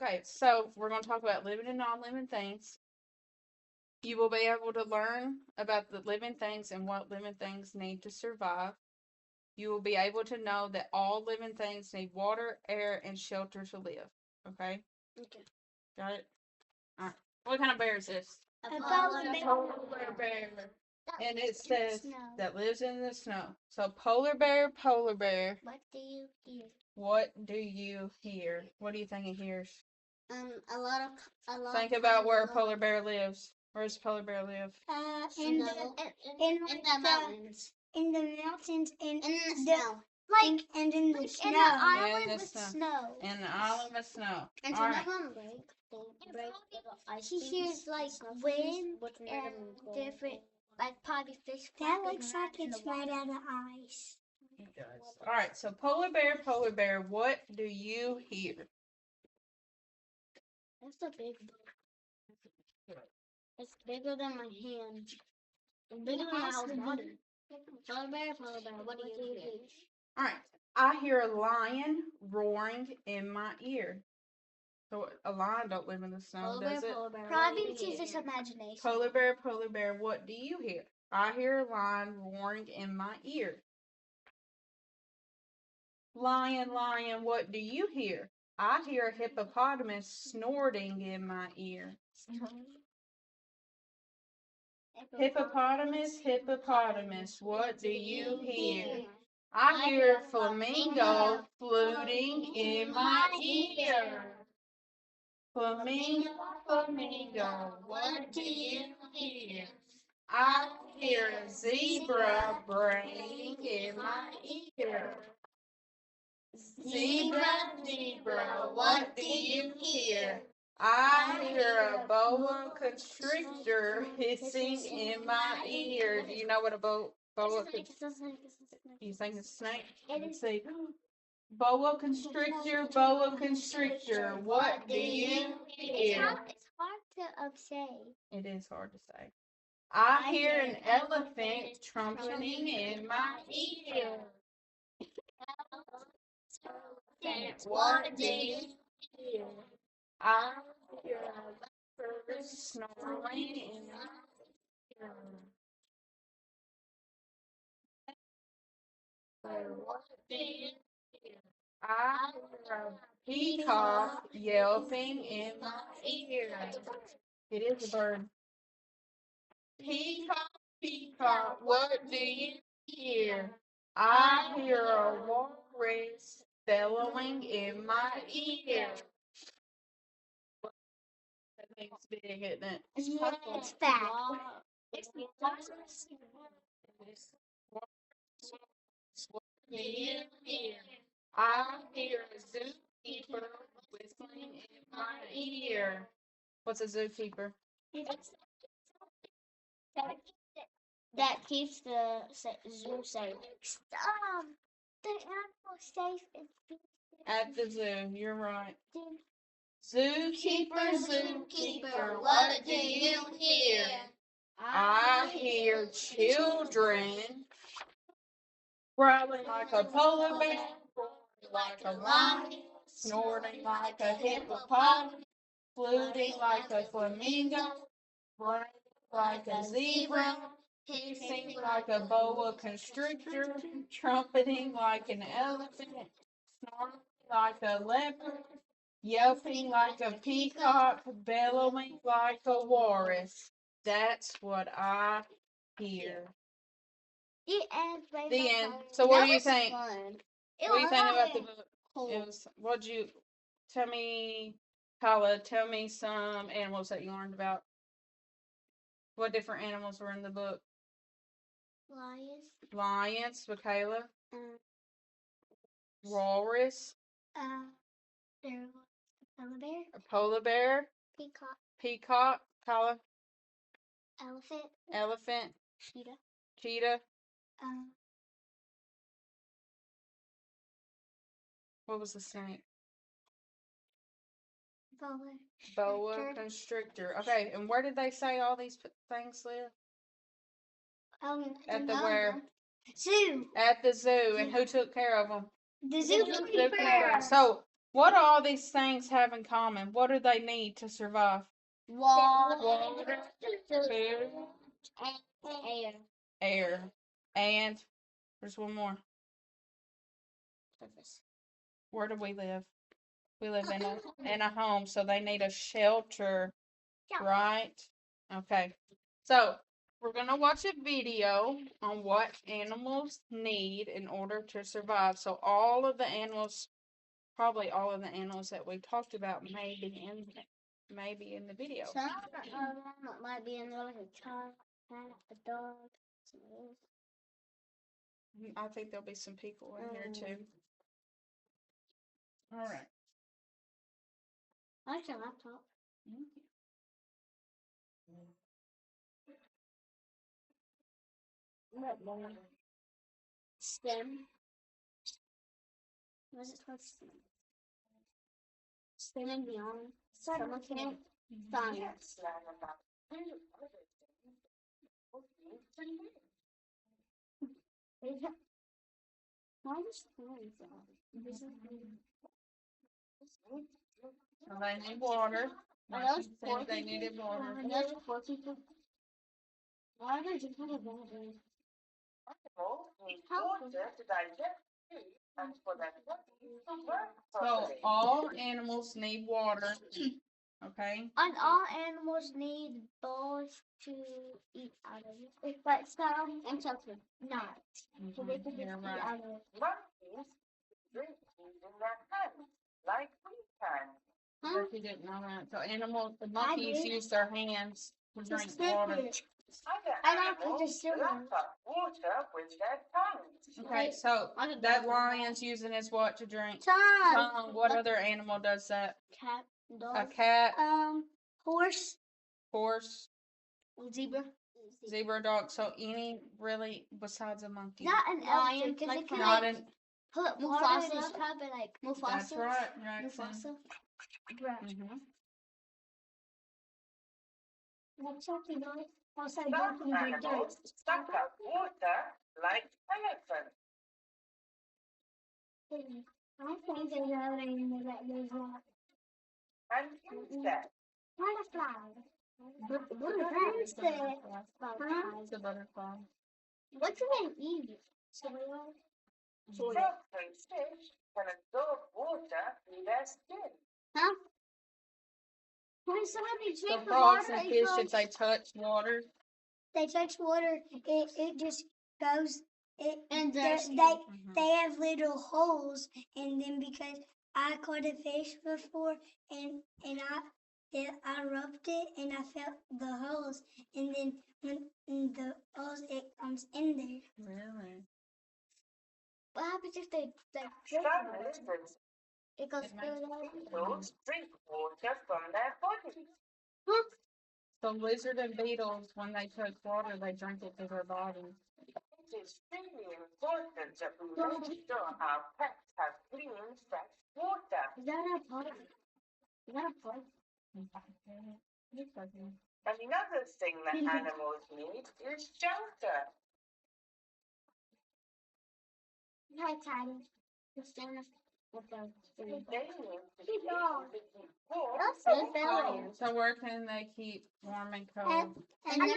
Okay, so we're going to talk about living and non-living things. You will be able to learn about the living things and what living things need to survive. You will be able to know that all living things need water, air, and shelter to live. Okay? Okay. Got it? All right. What kind of bear is this? A polar Bear. And it says that lives in the snow. So polar bear. What do you hear? What do you hear? What do you think it hears? A lot. Think about where a polar bear lives. Where does a polar bear live? In the mountains. In the mountains. In the snow. And in the snow. In the island with snow. In the island with snow. And some of them break little ice. He hears like wind and different, like probably fish. That looks like it's made out of ice. It does. All right. So polar bear. What do you hear? That's a big book. It's bigger than my hand. It's bigger than my whole body. Polar bear, what do you hear? All right. I hear a lion roaring in my ear. So a lion don't live in the snow, does it? Probably it's his imagination. Polar bear, what do you hear? I hear a lion roaring in my ear. Lion, what do you hear? I hear a hippopotamus snorting in my ear. Hippopotamus, what do you hear? I hear a flamingo fluting in my ear. Flamingo, what do you hear? I hear a zebra braying in my ear. Zebra, what do you hear? I hear a boa constrictor hissing in my ear. Do you know what a boa constrictor? You think it's a snake? Let's see. Boa constrictor, what do you hear? It's hard to say. It is hard to say. I hear an elephant trumpeting in my ear. What do you hear? I hear a leopard snoring in my ear. What do you hear? I hear a peacock yelping in my ear. It is a bird. Peacock, what do you hear? I hear a walrus bellowing in my ear. That thing's big, isn't it? Yeah, it's fat. It's what do you hear? I hear a zookeeper whistling in my ear. What's a zookeeper? That keeps the zoo safe. The animal safe At the zoo, you're right. Zookeeper, what do you hear? I hear children growling like a polar bear, like a lion, snorting like a hippopotamus, fluting like a flamingo, braying like a zebra, hissing like a boa constrictor, trumpeting like an elephant, snorting like a leopard, yelping like a peacock, bellowing like a walrus. That's what I hear. The end. The end. So what do you think? Fun. What do you think about the book? It was. What'd you tell me, Kyla? Tell me some animals that you learned about. What different animals were in the book? Lions, Michaela. Walrus. There was a polar bear. A polar bear. Peacock. Kyla. Elephant. Cheetah. What was the snake? Boa constrictor. Okay, and where did they say all these things live? At the where? Zoo. At the zoo. And who took care of them? The zookeeper. So What do all these things have in common? What do they need to survive? Water, Food, air. air, and there's one more. Surface. Where do we live? We live in a home, so they need a shelter, right? Okay. So we're gonna watch a video on what animals need in order to survive. So all of the animals, probably all of the animals that we talked about, may be in the video. Some might be in there, like a child, a dog. I think there'll be some people in here too. All right. I like your laptop. Stem. What is it called? Stem and beyond. Summer camp. Science. Why is So they need water. They needed water. Why are they drinking water? So all animals need water. Okay. And all animals need bowls to eat out of. But some and shelter not. So they can just eat out of. Huh? You didn't know that. So animals, the monkeys use their hands to drink water. I don't just sit Okay, so that lion's using his what to drink? Tongue. What other animal does that? Cat. Dog. A cat. Horse. Horse. Zebra. Dog. So any really besides a monkey. Not an lion. Like not an. Put Mufasa's cup and like Mufasa. That's right. Mufasa. Mm-hmm. What's up, you guys? Some animals suck up water like elephants. I think there's another animal that does that. And insects. Butterfly. It's a butterfly. What's the name? Eve. Soil. Frogs and fish can absorb water in their skin. Huh? When somebody So drinks the frogs water, and fish, if they touch water, they touch water, it just goes. They have little holes, and then because I caught a fish before, and I rubbed it, and I felt the holes, and then when the holes, it comes in there. really, What happens if they drink Some water? lizards It goes through beetles drink water from their bodies. Huh? so lizard and beetles, when they touch water, they drink it to their bodies. It is really important that we make sure our pets have clean, fresh water. Is that a part? Is that a part? And another thing that animals need is shelter. Hi, Tiny. With the They need to be Keep able on. to keep warm. That's So where can they keep warm and cold? And then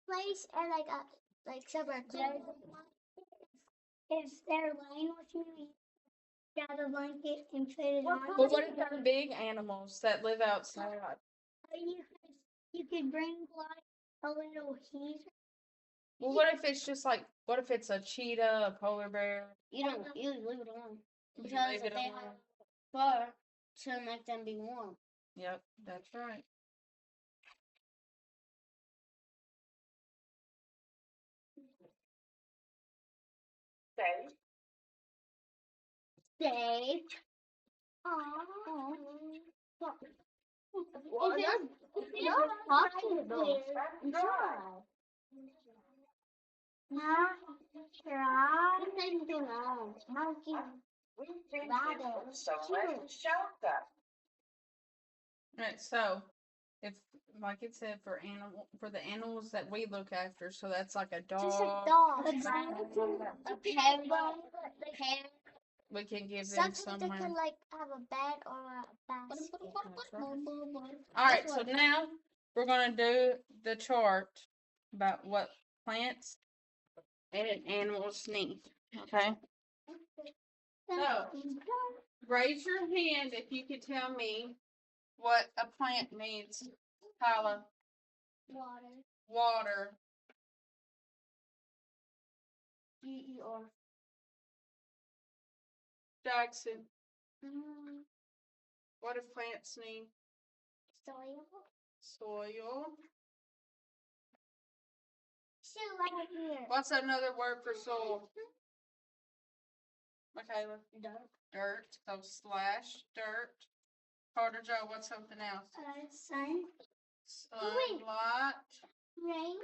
place and like separate. If they're laying with you, grab a blanket and put it on. But what if they're big animals that live outside? You could bring like a little heater. Well, what if it's just like, what if it's a cheetah, a polar bear? You leave it on because Leave it they alone. have fur to make them be warm. Yep, that's right. Safe. Safe. We think it's somewhere to shelter. Right, so if, like it said, for the animals that we look after, so that's like a dog. Just a dog. A parrot. we can give them Sometimes they somewhere. could like have a bed or a basket. All right, so now we're going to do the chart about what plants and animals need. Okay? So, raise your hand if you can tell me what a plant needs. Tyler. Water. Water. GER. Jackson. What do plants need? Soil. Soil. Shoot, right here. What's another word for soil? Michaela? Dirt. Dirt. So slash dirt. Carter Joe, what's something else? Sun. Sunlight. Rain.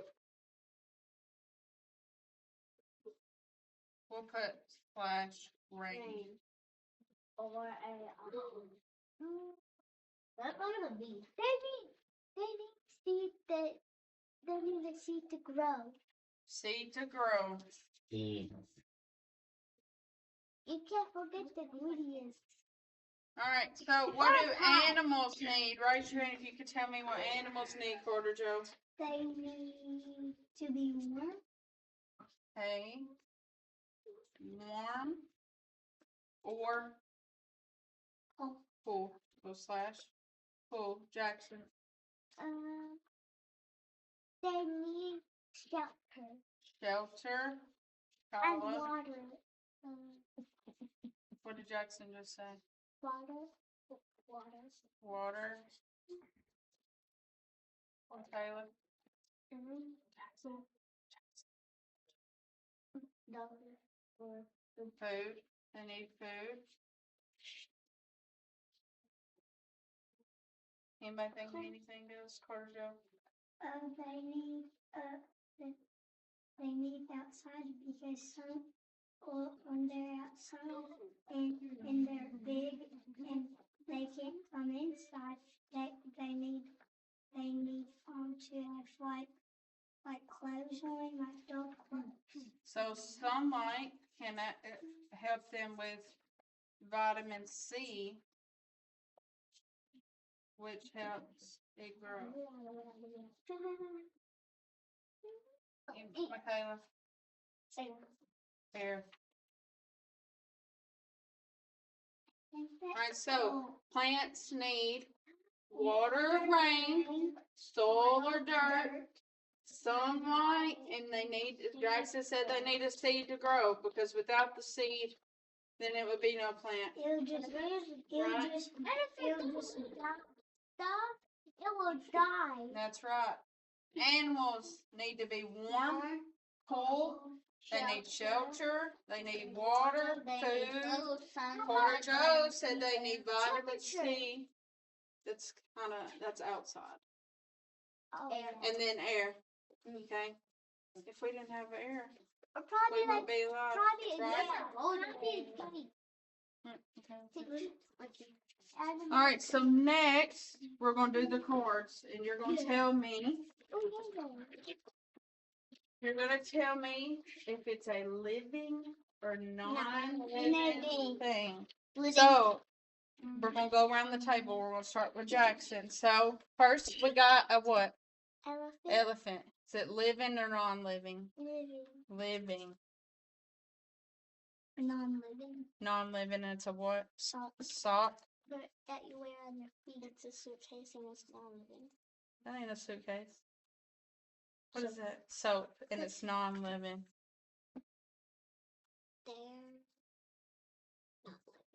We'll put slash rain. Or a that's not gonna be. They need seed that they need a seed to grow. Seed to grow. You can't forget the ingredients. All right, so what do animals need? Raise your hand if you could tell me what animals need, Carter Joe. They need to be warm. Okay. Warm. Or cool. Go slash. Cool. Jackson. They need shelter. Shelter. And Carla. water. What did Jackson just say? Water. Water. Taylor. Food. They need food. Anybody think of anything else, Carter Joe? They need outside because some when they're outside and they're big and they can't come inside, they need to have like clothes on, like dog clothes. So sunlight can help them with vitamin C, which helps it grow. Michaela. Air. Alright, so plants need water, rain, soil or dirt, sunlight, and they need, Jackson said they need a seed to grow, because without the seed, then it would be no plant. It will just die. That's right. Animals need to be warm, cool, they need shelter, they need water, food. Carter Joe said they need vitamin C. That's outside. And then air. Okay. If we didn't have air, we wouldn't be alive. All right, so next we're going to do the cards, and you're going to tell me. You're going to tell me if it's a living or non-living thing. So we're going to go around the table. We're going to start with Jackson. So first we got a what? Elephant. Is it living or non-living? Living. Non-living. Non-living. It's a what? Sock. That you wear on your feet. It's a suitcase and it's non-living. That ain't a suitcase. What is that? Soap, and it's non-living.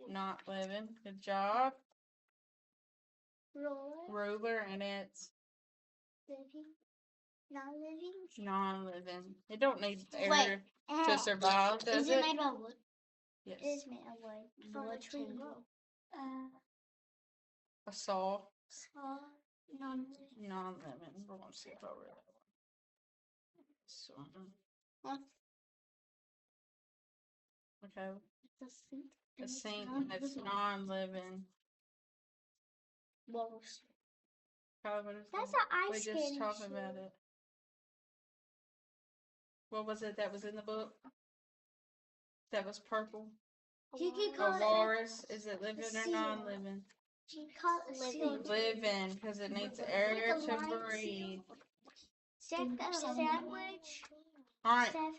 Not living. Good job. Ruler, and it's living. Non-living. Non-living. It don't need air to survive, does is it? Made of wood? Yes. It is made of wood. From a tree. A saw. Saw. Non-living. Non-living. We're going to see if I read that one. So, okay. A sink. It's non-living. That's an ice skating. We just talked about it. What was it that was in the book? That was purple. You can A call it walrus, is it living or seal. non-living? you call it living. Living, because it needs air Like a to lion breathe. Sandwich. Alright, 7.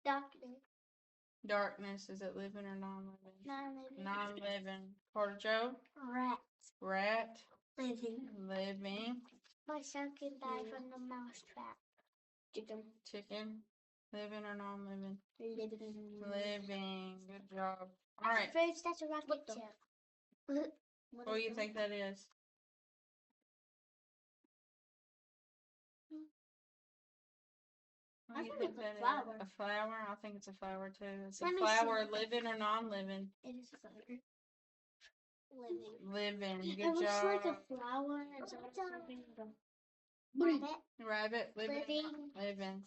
Darkness. darkness, is it living or non-living? Non-living. Non-living. Carter Joe? Rat. Rat, Living. living. My son can die from the mouse trap. Chicken, living or non-living? Living. Living, good job. Alright, First, that's a rocket ship. what do you think that is? What do you think that is? flower. A flower? I think it's a flower too. Is a Let me flower see. living or non-living? It is a flower. Living. Living, It good looks job. like a flower and something. Rabbit. Rabbit, living, Living. living.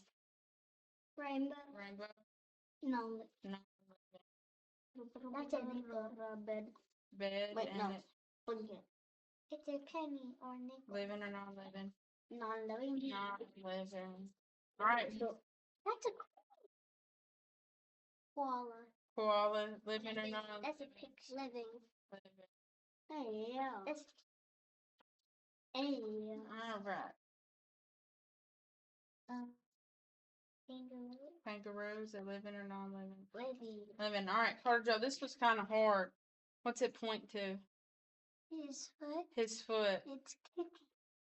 Rainbow. Rainbow, No. no. That's a bed. Bed, Wait, and no. it, It's a penny or nickel. living or non-living? Non-living. Non-living. Alright, That's a koala. koala, living or non-living? That's a pig. Living. Living. Hey, yeah. That's Alright, kangaroo. kangaroos, are living or non-living? Living. Living. Alright, Carter Joe, this was kind of hard. What's it point to? His foot. His foot. It's kicking.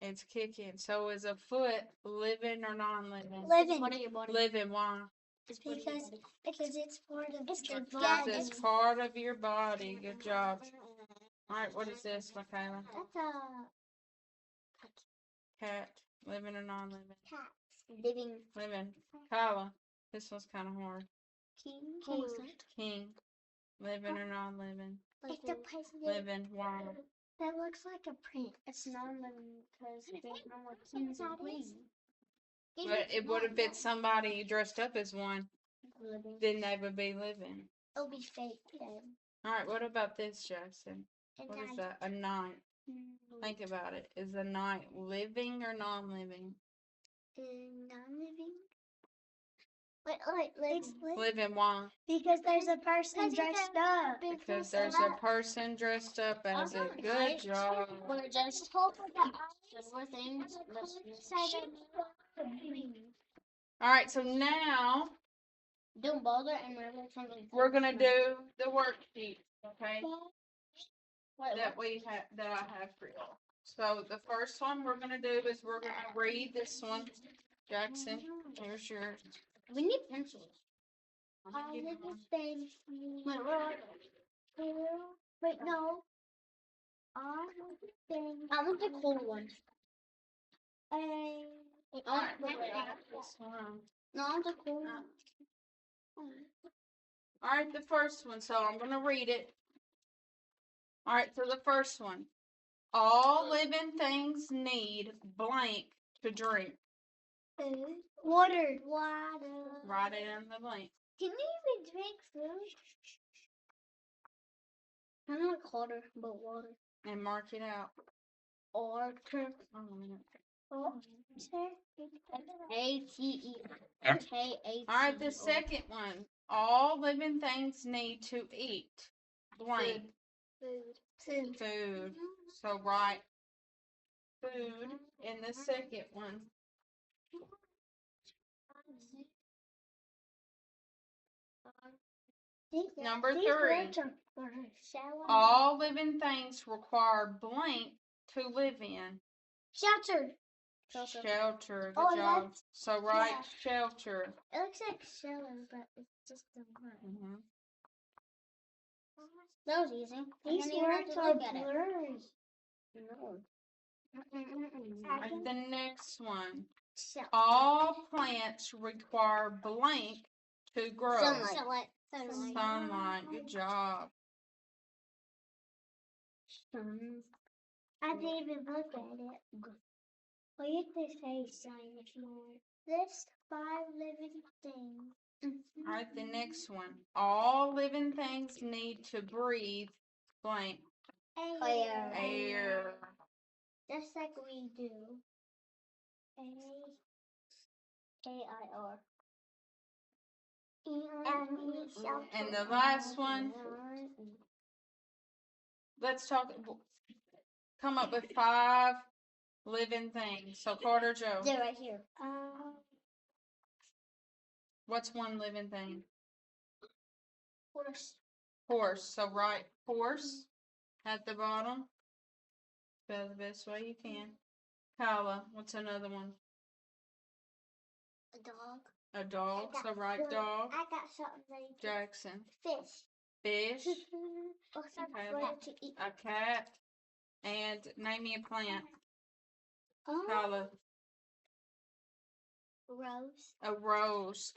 It's kicking. So is a foot living or non-living? Living. Part of your body. Living. Why? Because it's part of your Because body. it's part of your body. Good job. All right, what is this, Michaela? That's a Cat. Living or non-living? cat. Living. Living. Kyla. This one's kind of hard. King. King. Living or non-living? It's a person. Living. Why? That looks like a print. It's non-living because there's no more kings and queens. But it would have been somebody dressed up as one. Living. Then they would be living. It'll be fake then. All right, what about this, Jackson? What is that? A knight. Mm. Think about it. Is the knight living or non-living? Non-living. Wait, it's Living. Why? because there's a person dressed up. Because there's a person dressed up as it. Good job. We're just hoping that we're things. All right, so now Don't bother and we're gonna do the worksheet, okay? That I have for y'all. So the first one we're gonna do is we're gonna read this one. Jackson, here's yours. We need pencils. Give me one. Wait, no. I want the cool one. All right, this one. No, I want the cool one. All right, the first one. So I'm gonna read it. All right, so the first one. All living things need blank to drink. Food. Water. Write it in the blank. Can you even drink food? I don't like water, but water. And mark it out. Or Oh, a minute. ATE. All right, the second one. All living things need to eat blank. Food. So write food in the second one. Number 3. All living things require blank to live in. Shelter. Shelter. Good Oh, job. that's- So write yeah. shelter. It looks like shelter, but it's just a word. Mm-hmm. That was easy. These words are blurry. No. Right, the next one. Shelter. All plants require blank to grow. Sunlight. Sunlight. Good job. I didn't even look at it. Well, you have to say science more. List 5 living things. All right, the next one. All living things need to breathe blank. Air. Just like we do. A-I-R. And the last one, let's talk. Come up with 5 living things. So Carter, Joe. They're right here. What's one living thing? Horse. Horse. So write horse at the bottom. Spell the best way you can. Kyla, what's another one? A dog. A dog. So write dog. I got something ready. Jackson. Fish. Fish. Or something Okay. ready to eat. A cat. And name me a plant. Oh. Kyla. Rose. A rose.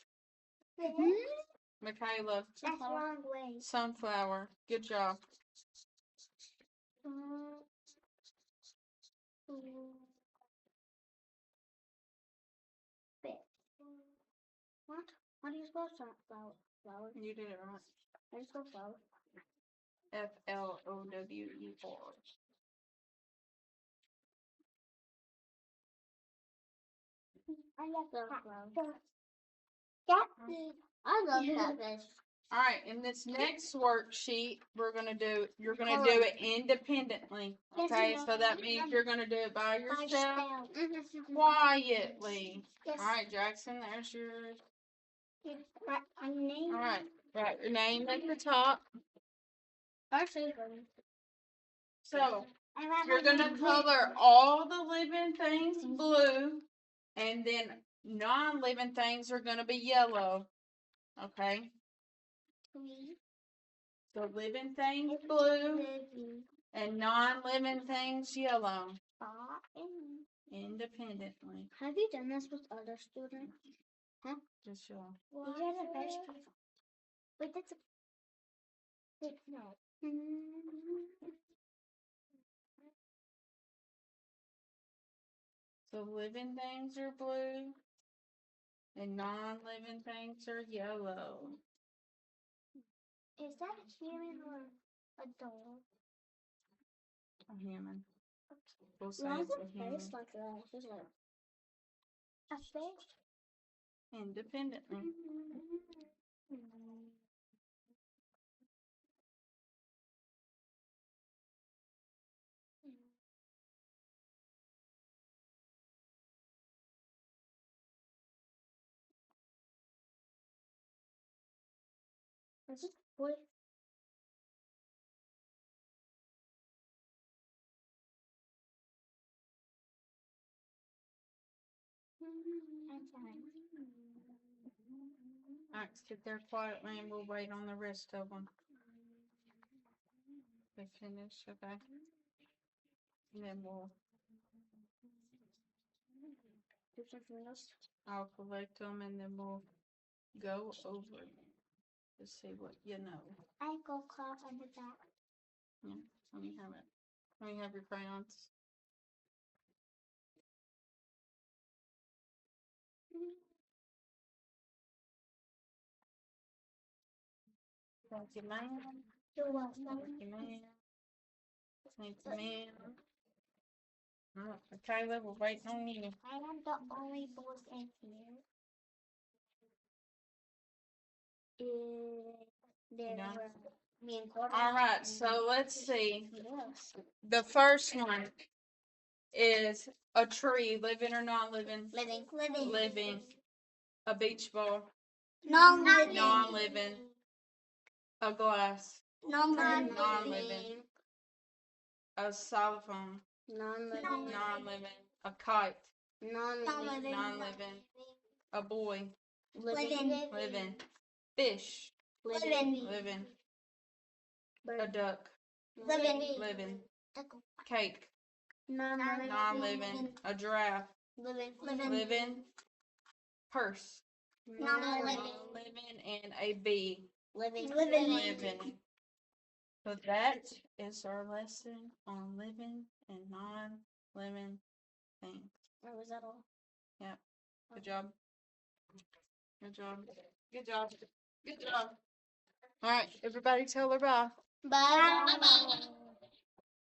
Mm-hmm. Michaela. That's wrong way. Sunflower. Good job. Fish. What? How do you spell sunflower? Flower? You did it right. How do you spell flower? Flower. I love sunflower. Catfish. I love catfish. All right, in this next worksheet, you're gonna do it independently. Okay, so that means you're gonna do it by yourself, quietly. Yes. All right, Jackson, there's yours. Write my name. All right, write your name at the top. So you're gonna color all the living things blue, and then non-living things are gonna be yellow. Okay. So living things blue and non-living things yellow. Independently. Have you done this with other students? Huh? Just show. You guys are best. Wait, that's a. Wait, no. So living things are blue and non-living things are yellow. Is that a human or a dog? A human. We'll say Why is it's a it human. face like that? It's like a fish. Independently. Is it boy? Alright, sit there quietly and we'll wait on the rest of them. They finish, okay? And then we'll. Do something else. I'll collect them and then we'll go over them to see what you know. I go clock on the back. Yeah, let me have it. Let me have your crayons. Thank you, ma'am. You're welcome. Thank you, ma'am. Thank you, ma'am. Kyla, we're waiting on you. I am the only boy in here. Me and Corbin. All right, so let's see. Yes. The first one is a tree, living or not living? Living. Living. A beach ball, Non-living. non-living. A glass, Non-living. non-living. A xylophone, Non-living. non-living. A kite, Non-living. non-living. A boy, Living. living. Fish, Living. living. A duck, Living. living. Cake, Non-living. non-living. A giraffe, Living. living. Purse, Non-living. non-living. And a bee, Living. living. So that is our lesson on living and non-living things. Or was that all? Yep. Good job. Good job. Good job. Good job. All right, everybody tell her bye. Bye.